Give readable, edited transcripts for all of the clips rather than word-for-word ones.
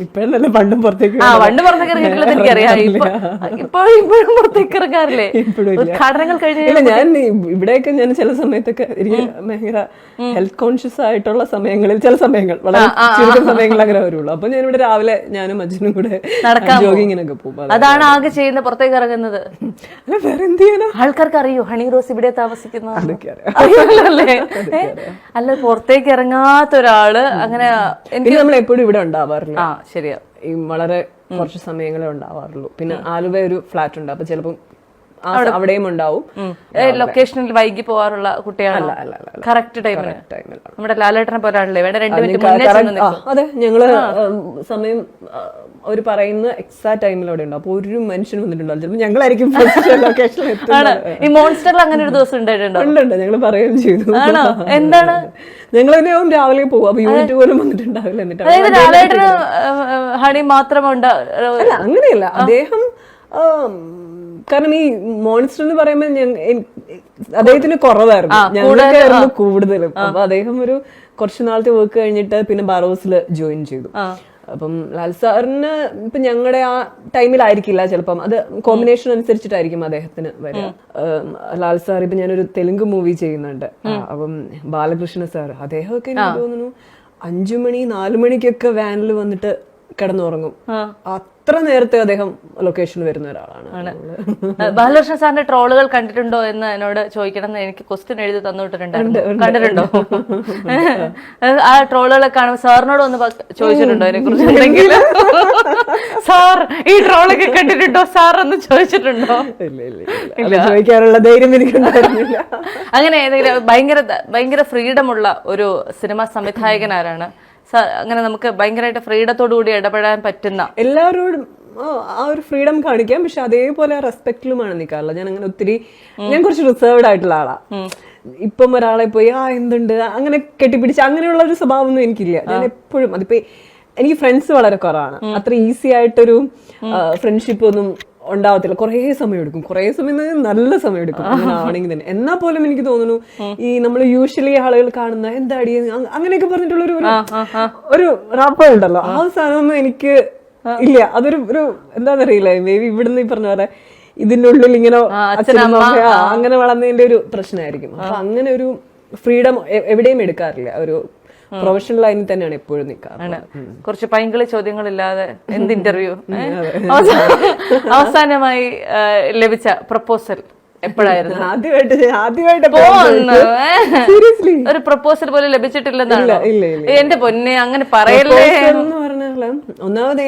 ഇപ്പഴല്ല പണ്ടും പുറത്തേക്ക് പണ്ട് പുറത്തേക്ക് ഇറങ്ങിയിട്ടുള്ളത് എനിക്കറിയാം. ഇപ്പോഴും പുറത്തേക്ക് ഇറങ്ങാറില്ലേ? ഉദ്ഘാടനങ്ങൾ കഴിഞ്ഞ ഞാൻ ഇവിടെയൊക്കെ ഞാൻ ചില സമയത്തൊക്കെ എനിക്ക് ഭയങ്കര ഹെൽത്ത് കോൺഷ്യസ് ആയിട്ടുള്ള സമയങ്ങളിൽ ചില സമയങ്ങൾ വളരെ ചുരുക്കം സമയങ്ങൾ അങ്ങനെ വരുള്ളൂ. അപ്പൊ ഞാൻ ഇവിടെ രാവിലെ ഞാനും അച്ഛനും കൂടെ ജോഗിങ്ങിനൊക്കെ പോകും. അതാണ് ആകെ ചെയ്യുന്ന പുറത്തേക്ക് ഇറങ്ങുന്നത്. അല്ല വേറെ എന്ത് ചെയ്യാനാ? ആൾക്കാർക്ക് അറിയോ ഹണി റോസ് ഇവിടെ താമസിക്കുന്ന? അറിയാം. അല്ല പുറത്തേക്ക് ഇറങ്ങാത്ത ഒരാള് അങ്ങനെ നമ്മൾ എപ്പോഴും ഇവിടെ ഉണ്ടാവാറില്ല. ശരിയാ, ഈ വളരെ കുറച്ച് സമയങ്ങളെ ഉണ്ടാവാറുള്ളൂ. പിന്നെ ആലുവ ഒരു ഫ്ലാറ്റ് ഉണ്ട്, അപ്പൊ ചിലപ്പം അവിടെയും ഉണ്ടാവും. ലൊക്കേഷനിൽ വൈകി പോവാറുള്ള കുട്ടികളല്ല, കറക്റ്റ് ടൈമിൽ. നമ്മുടെ ലാലേട്ടനെ പോലാണല്ലേ വേണ്ട 2 മിനിറ്റ് മുന്നേ. അതെ, ഞങ്ങള് സമയം അവര് പറയുന്ന എക്സാക്ട് ടൈമിൽ അവിടെ ഉണ്ടാവും. അപ്പൊ ഒരു മനുഷ്യൻ വന്നിട്ടുണ്ടാവും. ചിലപ്പോൾ ഞങ്ങളായിരിക്കും ലൊക്കേഷനിൽ. ഈ മോൺസ്റ്ററിൽ അങ്ങനെ ഒരു ദിവസം ഉണ്ടായിട്ടുണ്ടോ? ഉണ്ട്, ഞങ്ങൾ പറയുകയും ചെയ്തു. എന്താണ്? ഞങ്ങൾ തന്നെയാവും രാവിലെ പോകും. അപ്പൊ യൂണിറ്റ് പോലും വന്നിട്ടുണ്ടാവില്ല. എന്നിട്ട് ലാലേട്ടന് ഹണി മാത്രമുണ്ട്? അങ്ങനെയല്ല, അദ്ദേഹം കാരണം ഈ മോൺസ്റ്റർ എന്ന് പറയുമ്പോൾ അദ്ദേഹത്തിന് കുറവായിരുന്നു, ഞങ്ങൾക്കായിരുന്നു കൂടുതലും. അപ്പൊ അദ്ദേഹം ഒരു കുറച്ചു നാളത്തെ വർക്ക് കഴിഞ്ഞിട്ട് പിന്നെ ബറോസിൽ ജോയിൻ ചെയ്തു. അപ്പം ലാൽ സാറിന് ഇപ്പൊ ഞങ്ങളുടെ ആ ടൈമിലായിരിക്കില്ല, ചിലപ്പം അത് കോമ്പിനേഷൻ അനുസരിച്ചിട്ടായിരിക്കും അദ്ദേഹത്തിന് വരിക. ലാൽ സാർ ഇപ്പൊ ഞാനൊരു തെലുങ്ക് മൂവി ചെയ്യുന്നുണ്ട്. അപ്പം ബാലകൃഷ്ണ സാർ അദ്ദേഹമൊക്കെ എനിക്ക് തോന്നുന്നു 5 മണി 4 മണിക്കൊക്കെ വാനിൽ വന്നിട്ട് കിടന്നുറങ്ങും. അത്ര നേരത്തെ അദ്ദേഹം ലൊക്കേഷനിൽ വരുന്ന ഒരാളാണ്. ബാലകൃഷ്ണ സാറിന്റെ ട്രോളുകൾ കണ്ടിട്ടുണ്ടോ എന്ന് എന്നോട് ചോദിക്കണം എന്ന് എനിക്ക് ക്വസ്റ്റ്യൻ എഴുതി തന്നിട്ടുണ്ടായിരുന്നു. കണ്ടിട്ടുണ്ടോ? ആ ട്രോളുകളൊക്കെ കാണുമ്പോൾ സാറിനോട് ഒന്ന് ചോദിച്ചിട്ടുണ്ടോ അതിനെ കുറിച്ച് എന്തെങ്കിലും? സാർ ഈ ട്രോളൊക്കെ കണ്ടിട്ടുണ്ടോ സാർ എന്ന് ചോദിച്ചിട്ടുണ്ടോ? ചോദിക്കാനുള്ള ധൈര്യം എനിക്കുണ്ടായിരുന്നില്ല. അങ്ങനെ ഏതെങ്കിലും ഭയങ്കര ഫ്രീഡം ഉള്ള ഒരു സിനിമാ സംവിധായകൻ ആരാണ്? അങ്ങനെ നമുക്ക് ഭയങ്കരമായിട്ട് ഫ്രീഡത്തോടു കൂടി ഇടപെടാൻ പറ്റുന്ന, എല്ലാവരോടും ആ ഒരു ഫ്രീഡം കാണിക്കാം, പക്ഷെ അതേപോലെ റെസ്പെക്റ്റിലുമാണ് നിൽക്കാറുള്ളത്. ഞാൻ അങ്ങനെ ഒത്തിരി ഞാൻ കുറച്ച് റിസർവ്ഡ് ആയിട്ടുള്ള ആളാ. ഇപ്പം ഒരാളെ പോയി എന്തുണ്ട് അങ്ങനെ കെട്ടിപ്പിടിച്ച് അങ്ങനെയുള്ള ഒരു സ്വഭാവമൊന്നും എനിക്കില്ല. ഞാൻ എപ്പോഴും അതിപ്പോ എനിക്ക് ഫ്രണ്ട്സ് വളരെ കുറവാണ്. അത്ര ഈസി ആയിട്ടൊരു ഫ്രണ്ട്ഷിപ്പ് ഒന്നും ഉണ്ടാവത്തില്ല. കുറേ സമയം എടുക്കും, കുറേ സമയം നല്ല സമയം എടുക്കും അങ്ങനെ ആണെങ്കിൽ തന്നെ. എന്നാൽ പോലും എനിക്ക് തോന്നുന്നു ഈ നമ്മൾ യൂഷ്വലി ആളുകൾ കാണുന്ന എന്താടി അങ്ങനെയൊക്കെ പറഞ്ഞിട്ടുള്ള ഒരു റാപ്പ് ഉണ്ടല്ലോ, ആ സാധനമൊന്നും എനിക്ക് ഇല്ല. അതൊരു എന്താന്നറിയില്ല, മേ ബി ഇവിടുന്ന് ഈ പറഞ്ഞ പോലെ ഇതിന്റെ ഉള്ളിൽ ഇങ്ങനെ അങ്ങനെ വളർന്നതിന്റെ ഒരു പ്രശ്നമായിരിക്കും. അപ്പൊ അങ്ങനെ ഒരു ഫ്രീഡം എവിടെയും എടുക്കാറില്ല. ഒരു പ്രൊഫഷണൽ ലൈനിൽ തന്നെയാണ് എപ്പോഴും നിൽക്കാറ്. കുറച്ച് പൈങ്കിളി ചോദ്യങ്ങളില്ലാതെ എന്ത് ഇന്റർവ്യൂ. അവസാനമായി ലഭിച്ച പ്രപ്പോസൽ എപ്പോഴായിരുന്നു? ഒരു പ്രപ്പോസൽ പോലും ലഭിച്ചിട്ടില്ലെന്നാണ് എന്റെ പൊന്നെ. അങ്ങനെ പറയല്ലേ. ഒന്നാമത്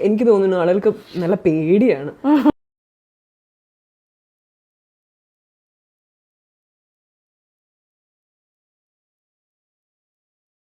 എനിക്ക് തോന്നുന്നു ആളുകൾക്ക് നല്ല പേടിയാണ്.